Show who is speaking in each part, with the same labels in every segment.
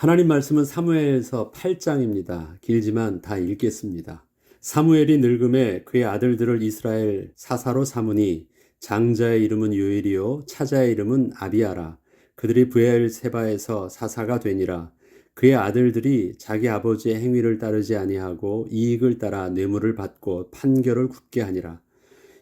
Speaker 1: 하나님 말씀은 사무엘서 8장입니다. 길지만 다 읽겠습니다. 사무엘이 늙음에 그의 아들들을 이스라엘 사사로 삼으니 장자의 이름은 요엘이요 차자의 이름은 아비아라. 그들이 브엘세바에서 사사가 되니라. 그의 아들들이 자기 아버지의 행위를 따르지 아니하고 이익을 따라 뇌물을 받고 판결을 굽게 하니라.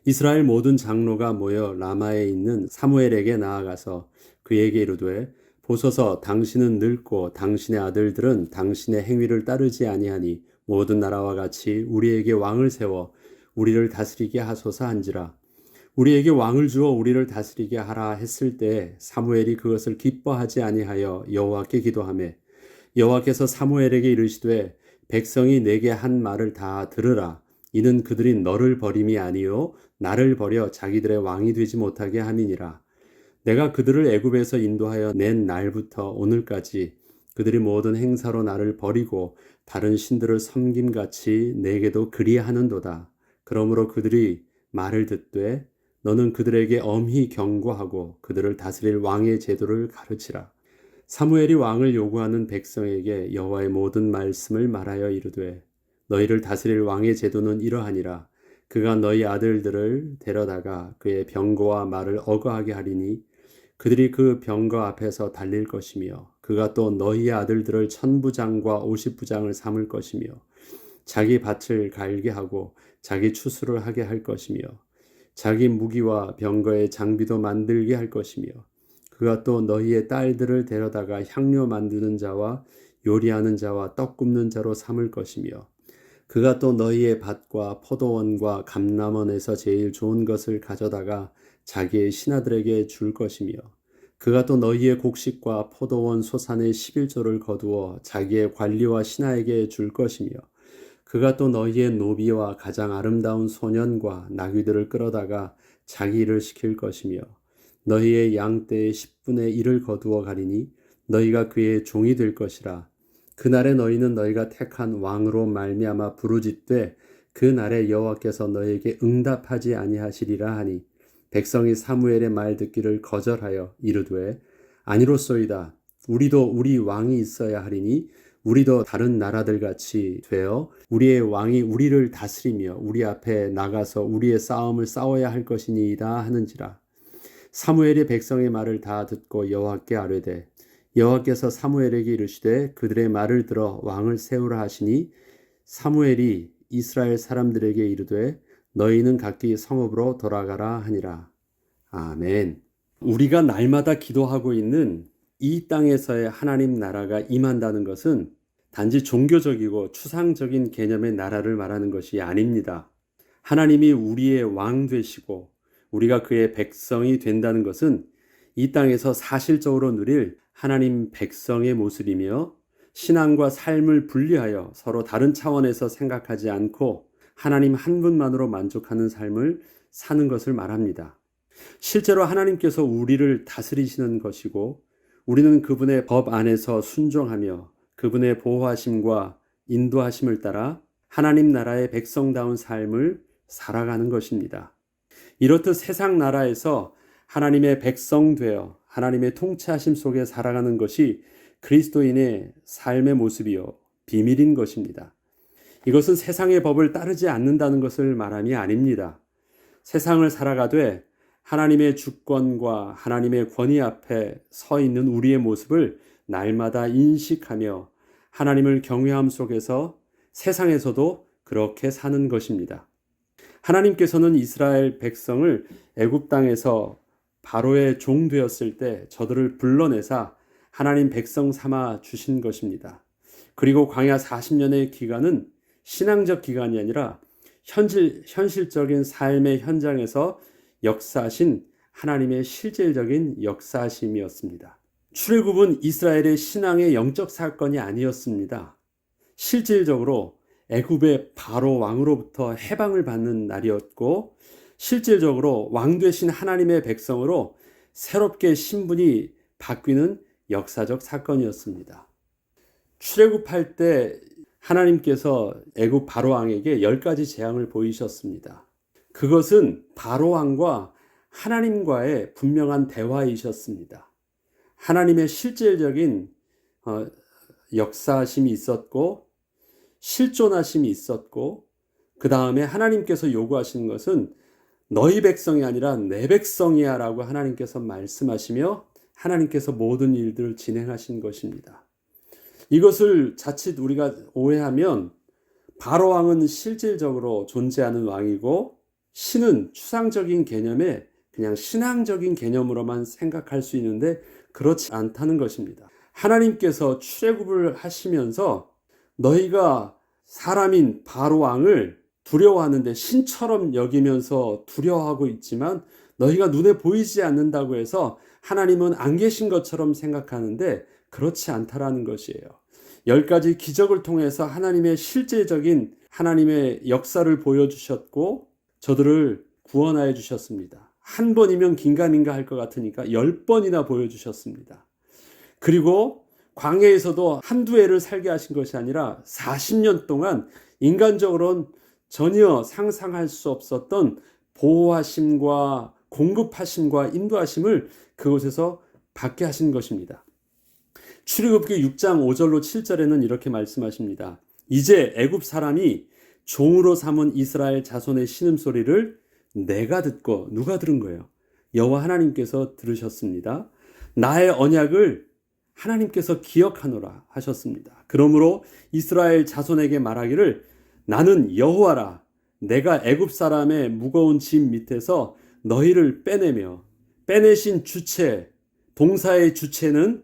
Speaker 1: 이스라엘 모든 장로가 모여 라마에 있는 사무엘에게 나아가서 그에게 이르되 보소서 당신은 늙고 당신의 아들들은 당신의 행위를 따르지 아니하니 모든 나라와 같이 우리에게 왕을 세워 우리를 다스리게 하소서 한지라. 우리에게 왕을 주어 우리를 다스리게 하라 했을 때 사무엘이 그것을 기뻐하지 아니하여 여호와께 기도하매 여호와께서 사무엘에게 이르시되 백성이 내게 한 말을 다 들으라. 이는 그들이 너를 버림이 아니요 나를 버려 자기들의 왕이 되지 못하게 함이니라. 내가 그들을 애굽에서 인도하여 낸 날부터 오늘까지 그들이 모든 행사로 나를 버리고 다른 신들을 섬김같이 내게도 그리하는도다. 그러므로 그들이 말을 듣되 너는 그들에게 엄히 경고하고 그들을 다스릴 왕의 제도를 가르치라. 사무엘이 왕을 요구하는 백성에게 여호와의 모든 말씀을 말하여 이르되 너희를 다스릴 왕의 제도는 이러하니라. 그가 너희 아들들을 데려다가 그의 병거와 말을 어거하게 하리니 그들이 그 병거 앞에서 달릴 것이며 그가 또 너희의 아들들을 1000부장과 50부장을 삼을 것이며 자기 밭을 갈게 하고 자기 추수를 하게 할 것이며 자기 무기와 병거의 장비도 만들게 할 것이며 그가 또 너희의 딸들을 데려다가 향료 만드는 자와 요리하는 자와 떡 굽는 자로 삼을 것이며 그가 또 너희의 밭과 포도원과 감람원에서 제일 좋은 것을 가져다가 자기의 신하들에게 줄 것이며 그가 또 너희의 곡식과 포도원 소산의 11조를 거두어 자기의 관리와 신하에게 줄 것이며 그가 또 너희의 노비와 가장 아름다운 소년과 나귀들을 끌어다가 자기 일을 시킬 것이며 너희의 양떼의 10분의 1을 거두어 가리니 너희가 그의 종이 될 것이라. 그날에 너희는 너희가 택한 왕으로 말미암아 부르짖되 그날에 여호와께서 너희에게 응답하지 아니하시리라 하니 백성이 사무엘의 말 듣기를 거절하여 이르되 아니로소이다. 우리도 우리 왕이 있어야 하리니 우리도 다른 나라들 같이 되어 우리의 왕이 우리를 다스리며 우리 앞에 나가서 우리의 싸움을 싸워야 할 것이니이다 하는지라. 사무엘이 백성의 말을 다 듣고 여호와께 아뢰되 여호와께서 사무엘에게 이르시되 그들의 말을 들어 왕을 세우라 하시니 사무엘이 이스라엘 사람들에게 이르되 너희는 각기 성읍으로 돌아가라 하니라. 아멘. 우리가 날마다 기도하고 있는 이 땅에서의 하나님 나라가 임한다는 것은 단지 종교적이고 추상적인 개념의 나라를 말하는 것이 아닙니다. 하나님이 우리의 왕 되시고 우리가 그의 백성이 된다는 것은 이 땅에서 사실적으로 누릴 하나님 백성의 모습이며 신앙과 삶을 분리하여 서로 다른 차원에서 생각하지 않고 하나님 한 분만으로 만족하는 삶을 사는 것을 말합니다. 실제로 하나님께서 우리를 다스리시는 것이고 우리는 그분의 법 안에서 순종하며 그분의 보호하심과 인도하심을 따라 하나님 나라의 백성다운 삶을 살아가는 것입니다. 이렇듯 세상 나라에서 하나님의 백성 되어 하나님의 통치하심 속에 살아가는 것이 그리스도인의 삶의 모습이요 비밀인 것입니다. 이것은 세상의 법을 따르지 않는다는 것을 말함이 아닙니다. 세상을 살아가되 하나님의 주권과 하나님의 권위 앞에 서 있는 우리의 모습을 날마다 인식하며 하나님을 경외함 속에서 세상에서도 그렇게 사는 것입니다. 하나님께서는 이스라엘 백성을 애굽 땅에서 바로의 종 되었을 때 저들을 불러내사 하나님 백성 삼아 주신 것입니다. 그리고 광야 40년의 기간은 신앙적 기간이 아니라 현실적인 삶의 현장에서 역사하신 하나님의 실질적인 역사하심이었습니다. 출애굽은 이스라엘의 신앙의 영적 사건이 아니었습니다. 실질적으로 애굽의 바로 왕으로부터 해방을 받는 날이었고 실질적으로 왕 되신 하나님의 백성으로 새롭게 신분이 바뀌는 역사적 사건이었습니다. 출애굽할 때 하나님께서 애굽 바로 왕에게 10가지 재앙을 보이셨습니다. 그것은 바로 왕과 하나님과의 분명한 대화이셨습니다. 하나님의 실질적인 역사하심이 있었고 실존하심이 있었고 그 다음에 하나님께서 요구하시는 것은 너희 백성이 아니라 내 백성이야 라고 하나님께서 말씀하시며 하나님께서 모든 일들을 진행하신 것입니다. 이것을 자칫 우리가 오해하면 바로 왕은 실질적으로 존재하는 왕이고 신은 추상적인 개념에 그냥 신앙적인 개념으로만 생각할 수 있는데 그렇지 않다는 것입니다. 하나님께서 출애굽을 하시면서 너희가 사람인 바로 왕을 두려워하는데 신처럼 여기면서 두려워하고 있지만 너희가 눈에 보이지 않는다고 해서 하나님은 안 계신 것처럼 생각하는데 그렇지 않다라는 것이에요. 10가지 기적을 통해서 하나님의 실제적인 하나님의 역사를 보여주셨고 저들을 구원하여 주셨습니다. 한 번이면 긴가민가 할 것 같으니까 10번이나 보여주셨습니다. 그리고 광야에서도 한두 해를 살게 하신 것이 아니라 40년 동안 인간적으로는 전혀 상상할 수 없었던 보호하심과 공급하심과 인도하심을 그곳에서 받게 하신 것입니다. 출애굽기 6장 5절로 7절에는 이렇게 말씀하십니다. 이제 애굽 사람이 종으로 삼은 이스라엘 자손의 신음소리를 내가 듣고 누가 들은 거예요? 여호와 하나님께서 들으셨습니다. 나의 언약을 하나님께서 기억하노라 하셨습니다. 그러므로 이스라엘 자손에게 말하기를 나는 여호와라. 내가 애굽 사람의 무거운 짐 밑에서 너희를 빼내며 빼내신 주체, 동사의 주체는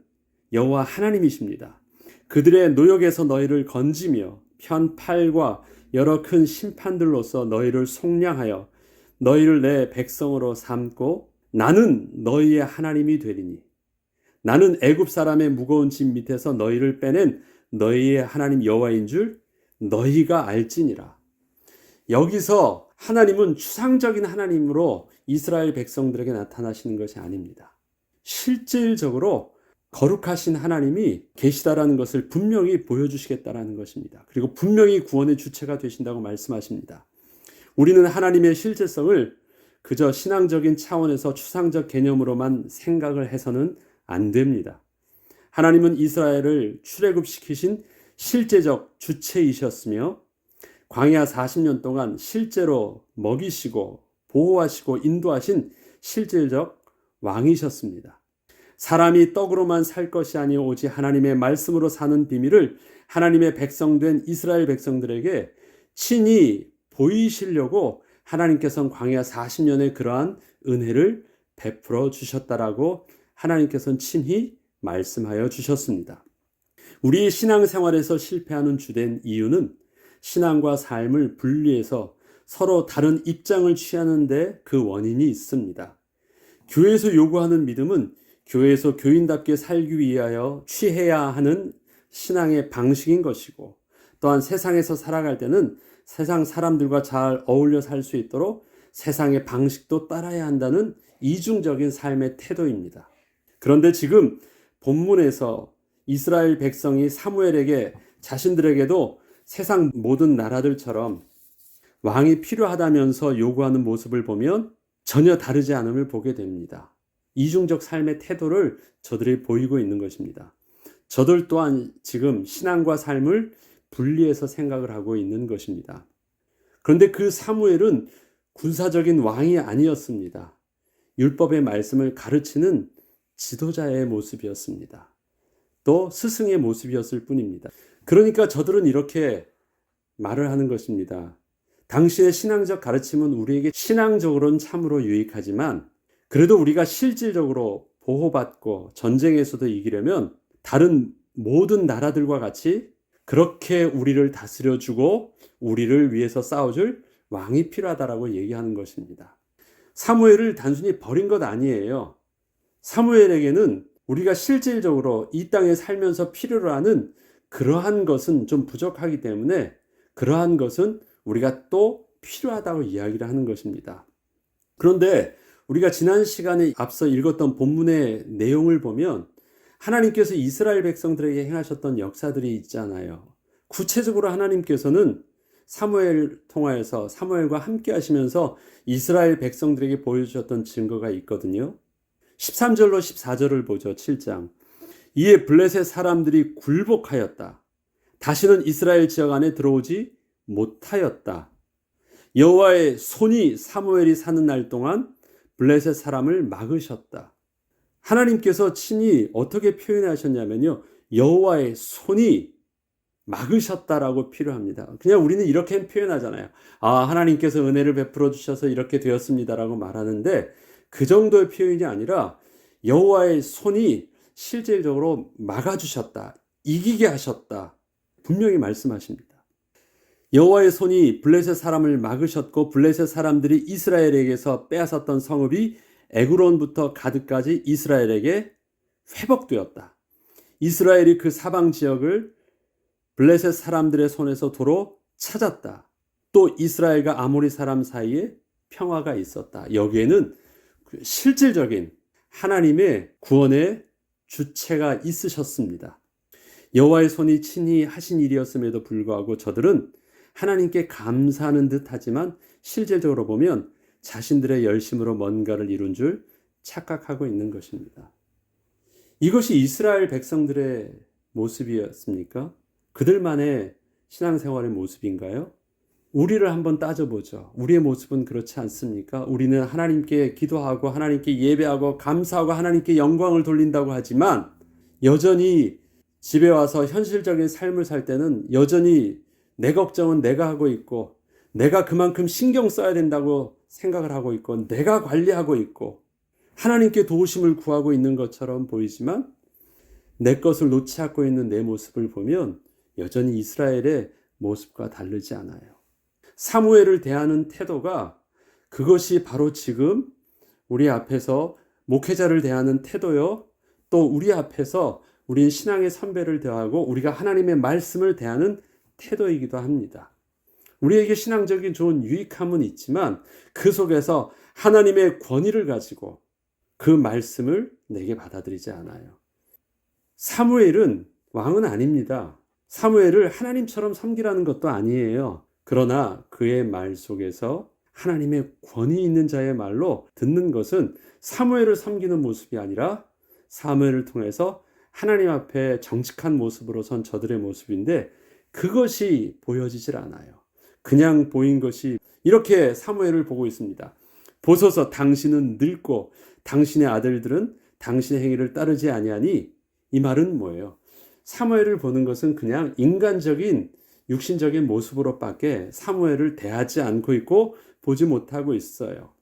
Speaker 1: 여호와 하나님이십니다. 그들의 노역에서 너희를 건지며 편팔과 여러 큰 심판들로서 너희를 속량하여 너희를 내 백성으로 삼고 나는 너희의 하나님이 되리니 나는 애굽 사람의 무거운 짐 밑에서 너희를 빼낸 너희의 하나님 여호와인 줄 너희가 알지니라. 여기서 하나님은 추상적인 하나님으로 이스라엘 백성들에게 나타나시는 것이 아닙니다. 실질적으로 거룩하신 하나님이 계시다라는 것을 분명히 보여주시겠다라는 것입니다. 그리고 분명히 구원의 주체가 되신다고 말씀하십니다. 우리는 하나님의 실제성을 그저 신앙적인 차원에서 추상적 개념으로만 생각을 해서는 안 됩니다. 하나님은 이스라엘을 출애굽시키신 실제적 주체이셨으며 광야 40년 동안 실제로 먹이시고 보호하시고 인도하신 실질적 왕이셨습니다. 사람이 떡으로만 살 것이 아니오 오직 하나님의 말씀으로 사는 비밀을 하나님의 백성된 이스라엘 백성들에게 친히 보이시려고 하나님께서는 광야 40년의 그러한 은혜를 베풀어 주셨다라고 하나님께서는 친히 말씀하여 주셨습니다. 우리의 신앙생활에서 실패하는 주된 이유는 신앙과 삶을 분리해서 서로 다른 입장을 취하는데 그 원인이 있습니다. 교회에서 요구하는 믿음은 교회에서 교인답게 살기 위하여 취해야 하는 신앙의 방식인 것이고 또한 세상에서 살아갈 때는 세상 사람들과 잘 어울려 살 수 있도록 세상의 방식도 따라야 한다는 이중적인 삶의 태도입니다. 그런데 지금 본문에서 이스라엘 백성이 사무엘에게 자신들에게도 세상 모든 나라들처럼 왕이 필요하다면서 요구하는 모습을 보면 전혀 다르지 않음을 보게 됩니다. 이중적 삶의 태도를 저들이 보이고 있는 것입니다. 저들 또한 지금 신앙과 삶을 분리해서 생각을 하고 있는 것입니다. 그런데 그 사무엘은 군사적인 왕이 아니었습니다. 율법의 말씀을 가르치는 지도자의 모습이었습니다. 또 스승의 모습이었을 뿐입니다. 그러니까 저들은 이렇게 말을 하는 것입니다. 당신의 신앙적 가르침은 우리에게 신앙적으로는 참으로 유익하지만 그래도 우리가 실질적으로 보호받고 전쟁에서도 이기려면 다른 모든 나라들과 같이 그렇게 우리를 다스려주고 우리를 위해서 싸워줄 왕이 필요하다라고 얘기하는 것입니다. 사무엘을 단순히 버린 것 아니에요. 사무엘에게는 우리가 실질적으로 이 땅에 살면서 필요로 하는 그러한 것은 좀 부족하기 때문에 그러한 것은 우리가 또 필요하다고 이야기를 하는 것입니다. 그런데 우리가 지난 시간에 앞서 읽었던 본문의 내용을 보면 하나님께서 이스라엘 백성들에게 행하셨던 역사들이 있잖아요. 구체적으로 하나님께서는 사무엘 통하여서 사무엘과 함께 하시면서 이스라엘 백성들에게 보여주셨던 증거가 있거든요. 13절로 14절을 보죠. 7장. 이에 블레셋 사람들이 굴복하였다. 다시는 이스라엘 지역 안에 들어오지 못하였다. 여호와의 손이 사무엘이 사는 날 동안 블레셋 사람을 막으셨다. 하나님께서 친히 어떻게 표현하셨냐면요. 여호와의 손이 막으셨다라고 필요합니다. 그냥 우리는 이렇게 표현하잖아요. 하나님께서 은혜를 베풀어 주셔서 이렇게 되었습니다라고 말하는데 그 정도의 표현이 아니라 여호와의 손이 실질적으로 막아주셨다. 이기게 하셨다. 분명히 말씀하십니다. 여호와의 손이 블레셋 사람을 막으셨고 블레셋 사람들이 이스라엘에게서 빼앗았던 성읍이 에그론부터 가드까지 이스라엘에게 회복되었다. 이스라엘이 그 사방 지역을 블레셋 사람들의 손에서 도로 찾았다. 또 이스라엘과 아모리 사람 사이에 평화가 있었다. 여기에는 실질적인 하나님의 구원의 주체가 있으셨습니다. 여호와의 손이 친히 하신 일이었음에도 불구하고 저들은 하나님께 감사하는 듯 하지만 실질적으로 보면 자신들의 열심으로 뭔가를 이룬 줄 착각하고 있는 것입니다. 이것이 이스라엘 백성들의 모습이었습니까? 그들만의 신앙생활의 모습인가요? 우리를 한번 따져보죠. 우리의 모습은 그렇지 않습니까? 우리는 하나님께 기도하고 하나님께 예배하고 감사하고 하나님께 영광을 돌린다고 하지만 여전히 집에 와서 현실적인 삶을 살 때는 여전히 내 걱정은 내가 하고 있고 내가 그만큼 신경 써야 된다고 생각을 하고 있고 내가 관리하고 있고 하나님께 도우심을 구하고 있는 것처럼 보이지만 내 것을 놓지 않고 있는 내 모습을 보면 여전히 이스라엘의 모습과 다르지 않아요. 사무엘을 대하는 태도가 그것이 바로 지금 우리 앞에서 목회자를 대하는 태도요. 또 우리 앞에서 우리 신앙의 선배를 대하고 우리가 하나님의 말씀을 대하는 태도이기도 합니다. 우리에게 신앙적인 좋은 유익함은 있지만 그 속에서 하나님의 권위를 가지고 그 말씀을 내게 받아들이지 않아요. 사무엘은 왕은 아닙니다. 사무엘을 하나님처럼 섬기라는 것도 아니에요. 그러나 그의 말 속에서 하나님의 권위 있는 자의 말로 듣는 것은 사무엘을 섬기는 모습이 아니라 사무엘을 통해서 하나님 앞에 정직한 모습으로 선 저들의 모습인데 그것이 보여지질 않아요. 그냥 보인 것이 이렇게 사무엘을 보고 있습니다. 보소서 당신은 늙고 당신의 아들들은 당신의 행위를 따르지 아니하니 이 말은 뭐예요? 사무엘을 보는 것은 그냥 인간적인 육신적인 모습으로밖에 사무엘을 대하지 않고 있고 보지 못하고 있어요.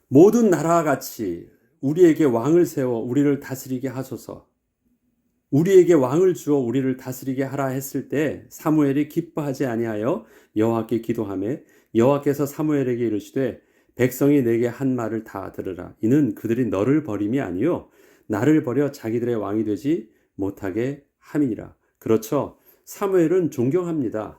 Speaker 1: 모든 나라와 같이 우리에게 왕을 세워 우리를 다스리게 하소서. 우리에게 왕을 주어 우리를 다스리게 하라 했을 때 사무엘이 기뻐하지 아니하여 여호와께 기도하매 여호와께서 사무엘에게 이르시되 백성이 내게 한 말을 다 들으라. 이는 그들이 너를 버림이 아니요 나를 버려 자기들의 왕이 되지 못하게 함이니라. 그렇죠. 사무엘은 존경합니다.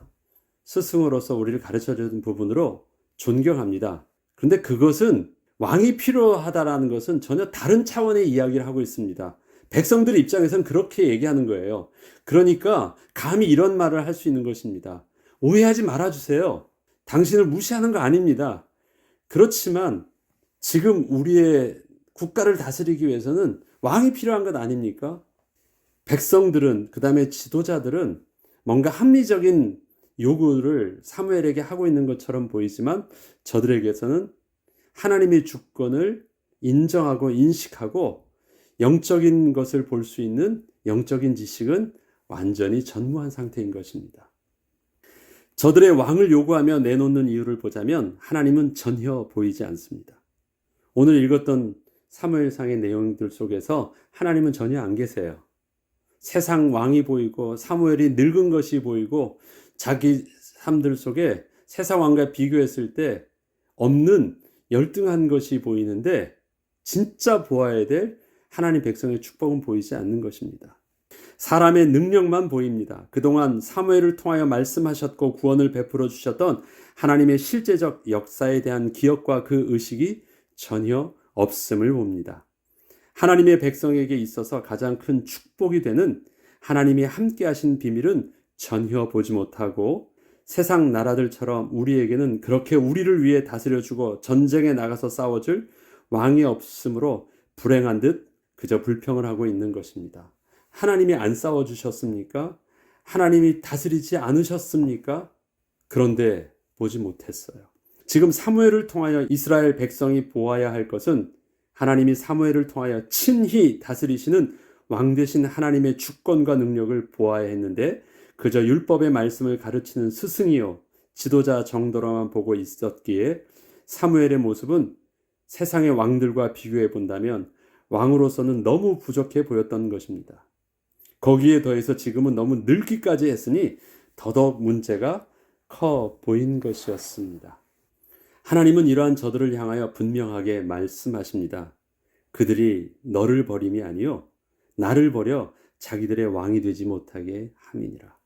Speaker 1: 스승으로서 우리를 가르쳐주는 부분으로 존경합니다. 그런데 그것은 왕이 필요하다라는 것은 전혀 다른 차원의 이야기를 하고 있습니다. 백성들 입장에서는 그렇게 얘기하는 거예요. 그러니까 감히 이런 말을 할 수 있는 것입니다. 오해하지 말아주세요. 당신을 무시하는 거 아닙니다. 그렇지만 지금 우리의 국가를 다스리기 위해서는 왕이 필요한 것 아닙니까? 백성들은 그 다음에 지도자들은 뭔가 합리적인 요구를 사무엘에게 하고 있는 것처럼 보이지만 저들에게서는 하나님의 주권을 인정하고 인식하고 영적인 것을 볼 수 있는 영적인 지식은 완전히 전무한 상태인 것입니다. 저들의 왕을 요구하며 내놓는 이유를 보자면 하나님은 전혀 보이지 않습니다. 오늘 읽었던 사무엘상의 내용들 속에서 하나님은 전혀 안 계세요. 세상 왕이 보이고 사무엘이 늙은 것이 보이고 자기 삶들 속에 세상 왕과 비교했을 때 없는 열등한 것이 보이는데 진짜 보아야 될 하나님 백성의 축복은 보이지 않는 것입니다. 사람의 능력만 보입니다. 그동안 사무엘을 통하여 말씀하셨고 구원을 베풀어 주셨던 하나님의 실제적 역사에 대한 기억과 그 의식이 전혀 없음을 봅니다. 하나님의 백성에게 있어서 가장 큰 축복이 되는 하나님이 함께 하신 비밀은 전혀 보지 못하고 세상 나라들처럼 우리에게는 그렇게 우리를 위해 다스려주고 전쟁에 나가서 싸워줄 왕이 없으므로 불행한 듯 그저 불평을 하고 있는 것입니다. 하나님이 안 싸워주셨습니까? 하나님이 다스리지 않으셨습니까? 그런데 보지 못했어요. 지금 사무엘을 통하여 이스라엘 백성이 보아야 할 것은 하나님이 사무엘을 통하여 친히 다스리시는 왕 되신 하나님의 주권과 능력을 보아야 했는데 그저 율법의 말씀을 가르치는 스승이요 지도자 정도로만 보고 있었기에 사무엘의 모습은 세상의 왕들과 비교해 본다면 왕으로서는 너무 부족해 보였던 것입니다. 거기에 더해서 지금은 너무 늙기까지 했으니 더더욱 문제가 커 보인 것이었습니다. 하나님은 이러한 저들을 향하여 분명하게 말씀하십니다. 그들이 너를 버림이 아니요 나를 버려 자기들의 왕이 되지 못하게 함이니라.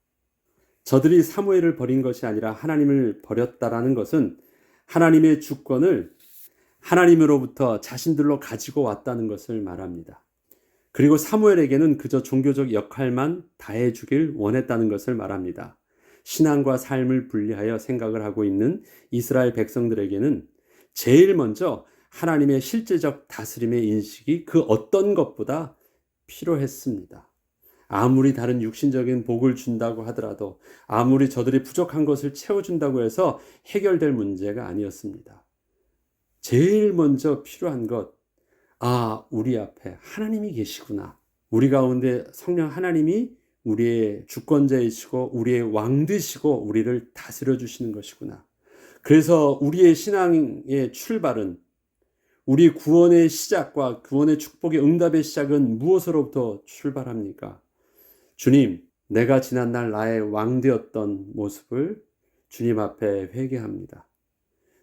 Speaker 1: 저들이 사무엘을 버린 것이 아니라 하나님을 버렸다라는 것은 하나님의 주권을 하나님으로부터 자신들로 가지고 왔다는 것을 말합니다. 그리고 사무엘에게는 그저 종교적 역할만 다해주길 원했다는 것을 말합니다. 신앙과 삶을 분리하여 생각을 하고 있는 이스라엘 백성들에게는 제일 먼저 하나님의 실제적 다스림의 인식이 그 어떤 것보다 필요했습니다. 아무리 다른 육신적인 복을 준다고 하더라도 아무리 저들이 부족한 것을 채워준다고 해서 해결될 문제가 아니었습니다. 제일 먼저 필요한 것, 우리 앞에 하나님이 계시구나. 우리 가운데 성령 하나님이 우리의 주권자이시고 우리의 왕 되시고 우리를 다스려 주시는 것이구나. 그래서 우리의 신앙의 출발은 우리 구원의 시작과 구원의 축복의 응답의 시작은 무엇으로부터 출발합니까? 주님, 내가 지난날 나의 왕 되었던 모습을 주님 앞에 회개합니다.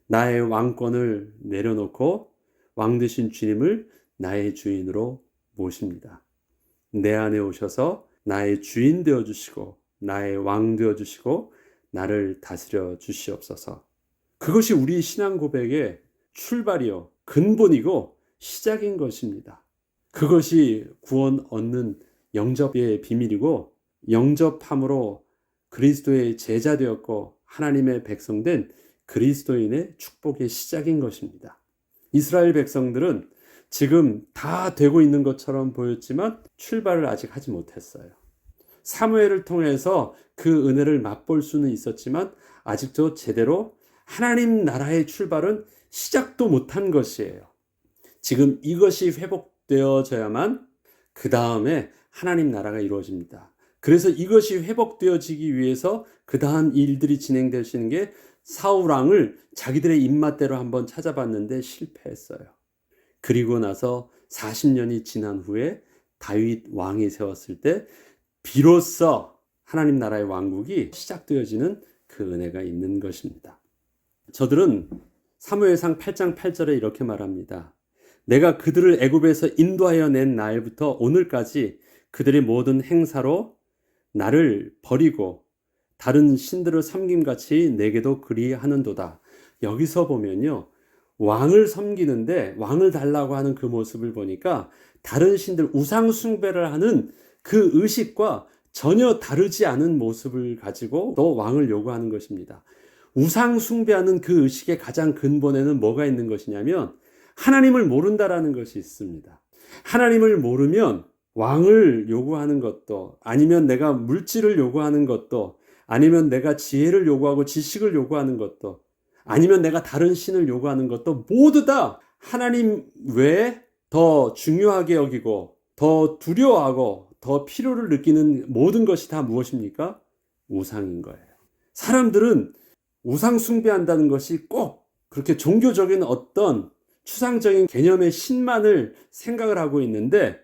Speaker 1: 나의 왕권을 내려놓고 왕 되신 주님을 나의 주인으로 모십니다. 내 안에 오셔서 나의 주인 되어주시고 나의 왕 되어주시고 나를 다스려 주시옵소서. 그것이 우리 신앙 고백의 출발이요 근본이고 시작인 것입니다. 그것이 구원 얻는 영접의 비밀이고 영접함으로 그리스도의 제자 되었고 하나님의 백성된 그리스도인의 축복의 시작인 것입니다. 이스라엘 백성들은 지금 다 되고 있는 것처럼 보였지만 출발을 아직 하지 못했어요. 사무엘을 통해서 그 은혜를 맛볼 수는 있었지만 아직도 제대로 하나님 나라의 출발은 시작도 못한 것이에요. 지금 이것이 회복되어져야만 그 다음에 하나님 나라가 이루어집니다. 그래서 이것이 회복되어지기 위해서 그 다음 일들이 진행되시는 게 사울 왕을 자기들의 입맛대로 한번 찾아봤는데 실패했어요. 그리고 나서 40년이 지난 후에 다윗 왕이 세웠을 때 비로소 하나님 나라의 왕국이 시작되어지는 그 은혜가 있는 것입니다. 저들은 사무엘상 8장 8절에 이렇게 말합니다. 내가 그들을 애굽에서 인도하여 낸 날부터 오늘까지 그들의 모든 행사로 나를 버리고 다른 신들을 섬김같이 내게도 그리하는도다. 여기서 보면요. 왕을 섬기는데 왕을 달라고 하는 그 모습을 보니까 다른 신들 우상 숭배를 하는 그 의식과 전혀 다르지 않은 모습을 가지고 또 왕을 요구하는 것입니다. 우상 숭배하는 그 의식의 가장 근본에는 뭐가 있는 것이냐면 하나님을 모른다라는 것이 있습니다. 하나님을 모르면 왕을 요구하는 것도 아니면 내가 물질을 요구하는 것도 아니면 내가 지혜를 요구하고 지식을 요구하는 것도 아니면 내가 다른 신을 요구하는 것도 모두 다 하나님 외에 더 중요하게 여기고 더 두려워하고 더 필요를 느끼는 모든 것이 다 무엇입니까? 우상인 거예요. 사람들은 우상 숭배한다는 것이 꼭 그렇게 종교적인 어떤 추상적인 개념의 신만을 생각을 하고 있는데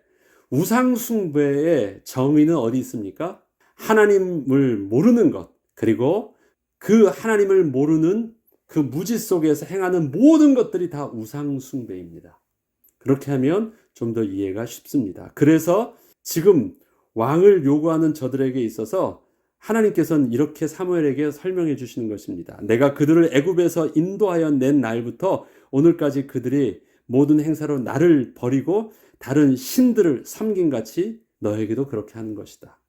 Speaker 1: 우상 숭배의 정의는 어디 있습니까? 하나님을 모르는 것, 그리고 그 하나님을 모르는 그 무지 속에서 행하는 모든 것들이 다 우상 숭배입니다. 그렇게 하면 좀 더 이해가 쉽습니다. 그래서 지금 왕을 요구하는 저들에게 있어서 하나님께서는 이렇게 사무엘에게 설명해 주시는 것입니다. 내가 그들을 애굽에서 인도하여 낸 날부터 오늘까지 그들이 모든 행사로 나를 버리고 다른 신들을 섬김같이 너에게도 그렇게 하는 것이다.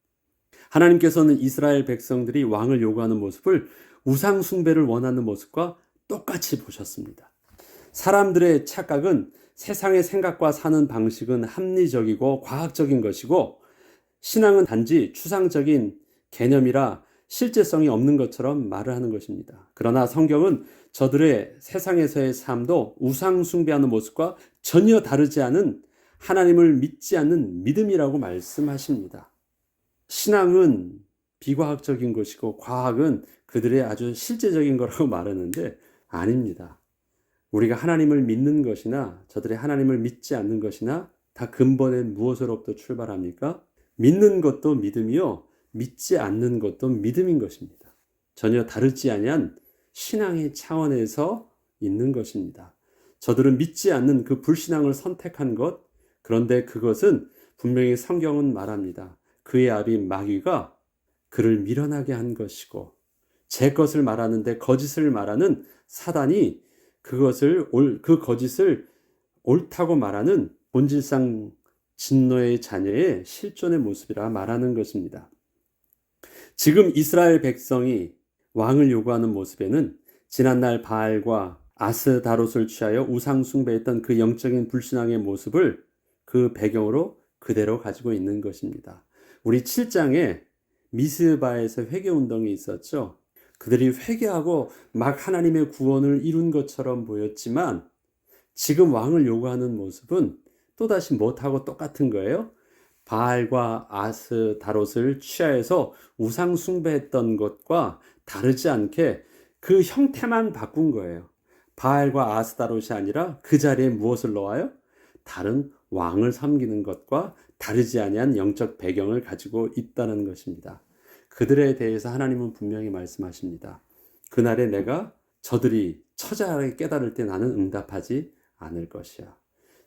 Speaker 1: 하나님께서는 이스라엘 백성들이 왕을 요구하는 모습을 우상 숭배를 원하는 모습과 똑같이 보셨습니다. 사람들의 착각은 세상의 생각과 사는 방식은 합리적이고 과학적인 것이고 신앙은 단지 추상적인 개념이라 실제성이 없는 것처럼 말을 하는 것입니다. 그러나 성경은 저들의 세상에서의 삶도 우상 숭배하는 모습과 전혀 다르지 않은 하나님을 믿지 않는 믿음이라고 말씀하십니다. 신앙은 비과학적인 것이고 과학은 그들의 아주 실제적인 거라고 말하는데 아닙니다. 우리가 하나님을 믿는 것이나 저들의 하나님을 믿지 않는 것이나 다 근본엔 무엇으로부터 출발합니까? 믿는 것도 믿음이요, 믿지 않는 것도 믿음인 것입니다. 전혀 다르지 아니한 신앙의 차원에서 있는 것입니다. 저들은 믿지 않는 그 불신앙을 선택한 것, 그런데 그것은 분명히 성경은 말합니다. 그의 아비 마귀가 그를 미련하게 한 것이고 제 것을 말하는데 거짓을 말하는 사단이 그 거짓을 옳다고 말하는 본질상 진노의 자녀의 실존의 모습이라 말하는 것입니다. 지금 이스라엘 백성이 왕을 요구하는 모습에는 지난날 바알과 아스다롯을 취하여 우상 숭배했던 그 영적인 불신앙의 모습을 그 배경으로 그대로 가지고 있는 것입니다. 우리 7장에 미스바에서 회개운동이 있었죠. 그들이 회개하고 막 하나님의 구원을 이룬 것처럼 보였지만 지금 왕을 요구하는 모습은 또다시 못하고 똑같은 거예요. 바알과 아스다롯을 취하여서 우상 숭배했던 것과 다르지 않게 그 형태만 바꾼 거예요. 바알과 아스다롯이 아니라 그 자리에 무엇을 넣어요? 다른 왕을 섬기는 것과 다르지 아니한 영적 배경을 가지고 있다는 것입니다. 그들에 대해서 하나님은 분명히 말씀하십니다. 그날에 내가 저들이 처자하게 깨달을 때 나는 응답하지 않을 것이야.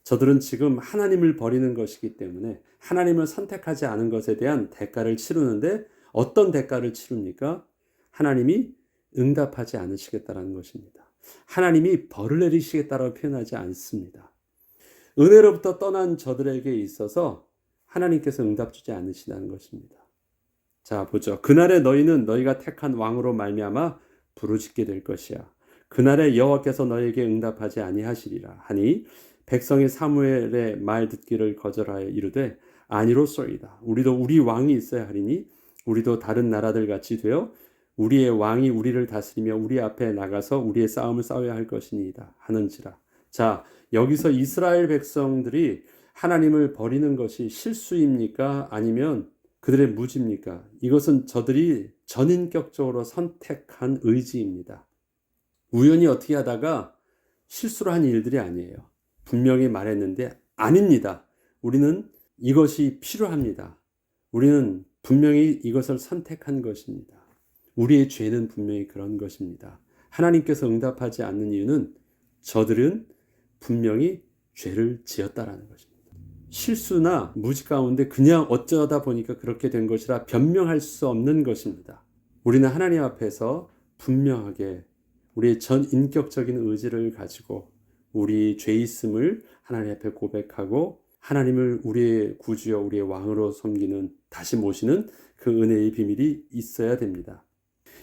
Speaker 1: 저들은 지금 하나님을 버리는 것이기 때문에 하나님을 선택하지 않은 것에 대한 대가를 치르는데 어떤 대가를 치릅니까? 하나님이 응답하지 않으시겠다는 것입니다. 하나님이 벌을 내리시겠다라고 표현하지 않습니다. 은혜로부터 떠난 저들에게 있어서 하나님께서 응답 주지 않으시다는 것입니다. 자, 보죠. 그날에 너희는 너희가 택한 왕으로 말미암아 부르짖게 될 것이야. 그날에 여호와께서 너희에게 응답하지 아니하시리라 하니 백성이 사무엘의 말 듣기를 거절하여 이르되 아니로소이다. 우리도 우리 왕이 있어야 하리니 우리도 다른 나라들 같이 되어 우리의 왕이 우리를 다스리며 우리 앞에 나가서 우리의 싸움을 싸워야 할 것이니이다 하는지라. 자, 여기서 이스라엘 백성들이 하나님을 버리는 것이 실수입니까? 아니면 그들의 무지입니까? 이것은 저들이 전인격적으로 선택한 의지입니다. 우연히 어떻게 하다가 실수를 한 일들이 아니에요. 분명히 말했는데 아닙니다. 우리는 이것이 필요합니다. 우리는 분명히 이것을 선택한 것입니다. 우리의 죄는 분명히 그런 것입니다. 하나님께서 응답하지 않는 이유는 저들은 분명히 죄를 지었다라는 것입니다. 실수나 무지 가운데 그냥 어쩌다 보니까 그렇게 된 것이라 변명할 수 없는 것입니다. 우리는 하나님 앞에서 분명하게 우리의 전 인격적인 의지를 가지고 우리 죄 있음을 하나님 앞에 고백하고 하나님을 우리의 구주여 우리의 왕으로 섬기는 다시 모시는 그 은혜의 비밀이 있어야 됩니다.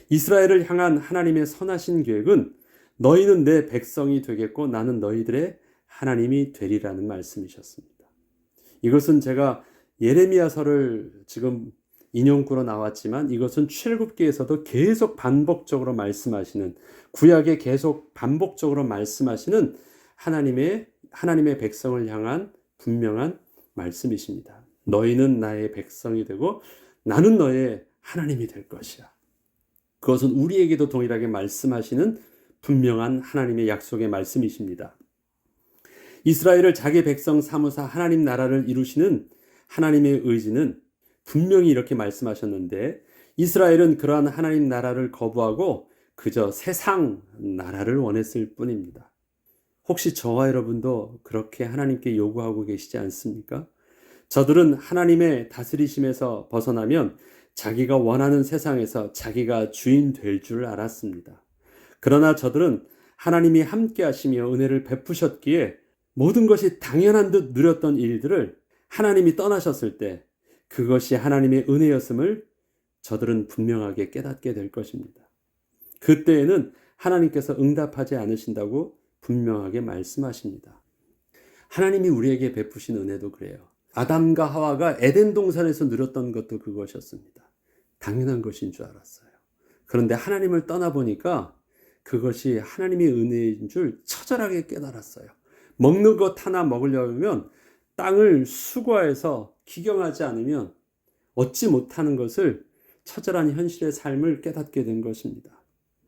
Speaker 1: 이스라엘을 향한 하나님의 선하신 계획은 너희는 내 백성이 되겠고 나는 너희들의 하나님이 되리라는 말씀이셨습니다. 이것은 제가 예레미야서를 지금 인용구로 나왔지만 이것은 출애굽기에서도 계속 반복적으로 말씀하시는 구약에 계속 반복적으로 말씀하시는 하나님의 백성을 향한 분명한 말씀이십니다. 너희는 나의 백성이 되고 나는 너의 하나님이 될 것이야. 그것은 우리에게도 동일하게 말씀하시는 분명한 하나님의 약속의 말씀이십니다. 이스라엘을 자기 백성 삼으사 하나님 나라를 이루시는 하나님의 의지는 분명히 이렇게 말씀하셨는데 이스라엘은 그러한 하나님 나라를 거부하고 그저 세상 나라를 원했을 뿐입니다. 혹시 저와 여러분도 그렇게 하나님께 요구하고 계시지 않습니까? 저들은 하나님의 다스리심에서 벗어나면 자기가 원하는 세상에서 자기가 주인 될 줄 알았습니다. 그러나 저들은 하나님이 함께 하시며 은혜를 베푸셨기에 모든 것이 당연한 듯 누렸던 일들을 하나님이 떠나셨을 때 그것이 하나님의 은혜였음을 저들은 분명하게 깨닫게 될 것입니다. 그때에는 하나님께서 응답하지 않으신다고 분명하게 말씀하십니다. 하나님이 우리에게 베푸신 은혜도 그래요. 아담과 하와가 에덴 동산에서 누렸던 것도 그것이었습니다. 당연한 것인 줄 알았어요. 그런데 하나님을 떠나보니까 그것이 하나님의 은혜인 줄 처절하게 깨달았어요. 먹는 것 하나 먹으려면 땅을 수고해서 기경하지 않으면 얻지 못하는 것을 처절한 현실의 삶을 깨닫게 된 것입니다.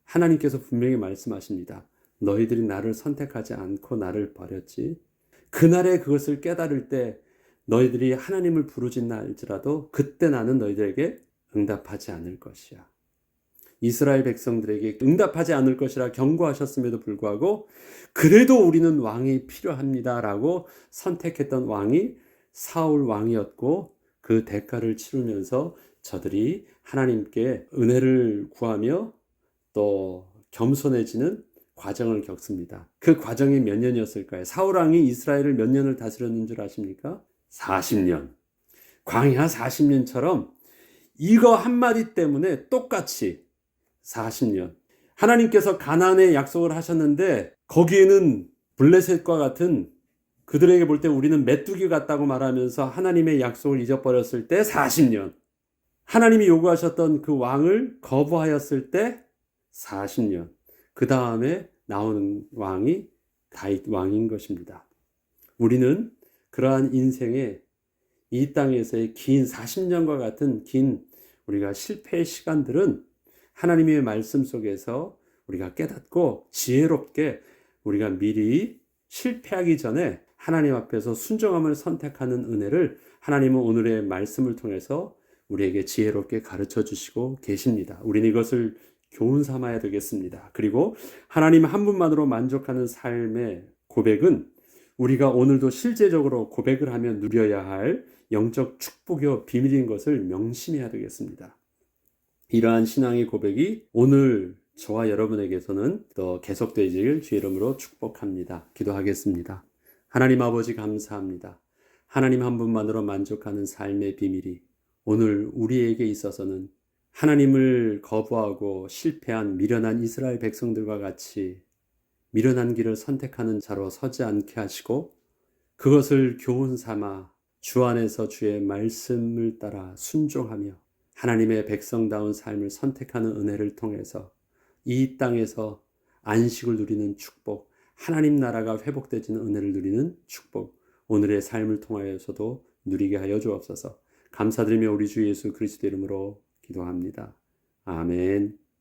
Speaker 1: 하나님께서 분명히 말씀하십니다. 너희들이 나를 선택하지 않고 나를 버렸지. 그날에 그것을 깨달을 때 너희들이 하나님을 부르짖나 할지라도 그때 나는 너희들에게 응답하지 않을 것이야. 이스라엘 백성들에게 응답하지 않을 것이라 경고하셨음에도 불구하고 그래도 우리는 왕이 필요합니다라고 선택했던 왕이 사울 왕이었고 그 대가를 치르면서 저들이 하나님께 은혜를 구하며 또 겸손해지는 과정을 겪습니다. 그 과정이 몇 년이었을까요? 사울 왕이 이스라엘을 몇 년을 다스렸는 줄 아십니까? 40년. 광야 40년처럼 이거 한마디 때문에 똑같이 40년. 하나님께서 가나안의 약속을 하셨는데 거기에는 블레셋과 같은 그들에게 볼 때 우리는 메뚜기 같다고 말하면서 하나님의 약속을 잊어버렸을 때 40년. 하나님이 요구하셨던 그 왕을 거부하였을 때 40년. 그 다음에 나오는 왕이 다윗 왕인 것입니다. 우리는 그러한 인생의 이 땅에서의 긴 40년과 같은 긴 우리가 실패의 시간들은 하나님의 말씀 속에서 우리가 깨닫고 지혜롭게 우리가 미리 실패하기 전에 하나님 앞에서 순종함을 선택하는 은혜를 하나님은 오늘의 말씀을 통해서 우리에게 지혜롭게 가르쳐 주시고 계십니다. 우리는 이것을 교훈 삼아야 되겠습니다. 그리고 하나님 한 분만으로 만족하는 삶의 고백은 우리가 오늘도 실제적으로 고백을 하며 누려야 할 영적 축복이요 비밀인 것을 명심해야 되겠습니다. 이러한 신앙의 고백이 오늘 저와 여러분에게서는 더 계속되기를 주의 이름으로 축복합니다. 기도하겠습니다. 하나님 아버지 감사합니다. 하나님 한 분만으로 만족하는 삶의 비밀이 오늘 우리에게 있어서는 하나님을 거부하고 실패한 미련한 이스라엘 백성들과 같이 미련한 길을 선택하는 자로 서지 않게 하시고 그것을 교훈 삼아 주 안에서 주의 말씀을 따라 순종하며 하나님의 백성다운 삶을 선택하는 은혜를 통해서 이 땅에서 안식을 누리는 축복, 하나님 나라가 회복되지는 은혜를 누리는 축복, 오늘의 삶을 통하여서도 누리게 하여 주옵소서. 감사드리며 우리 주 예수 그리스도 이름으로 기도합니다. 아멘.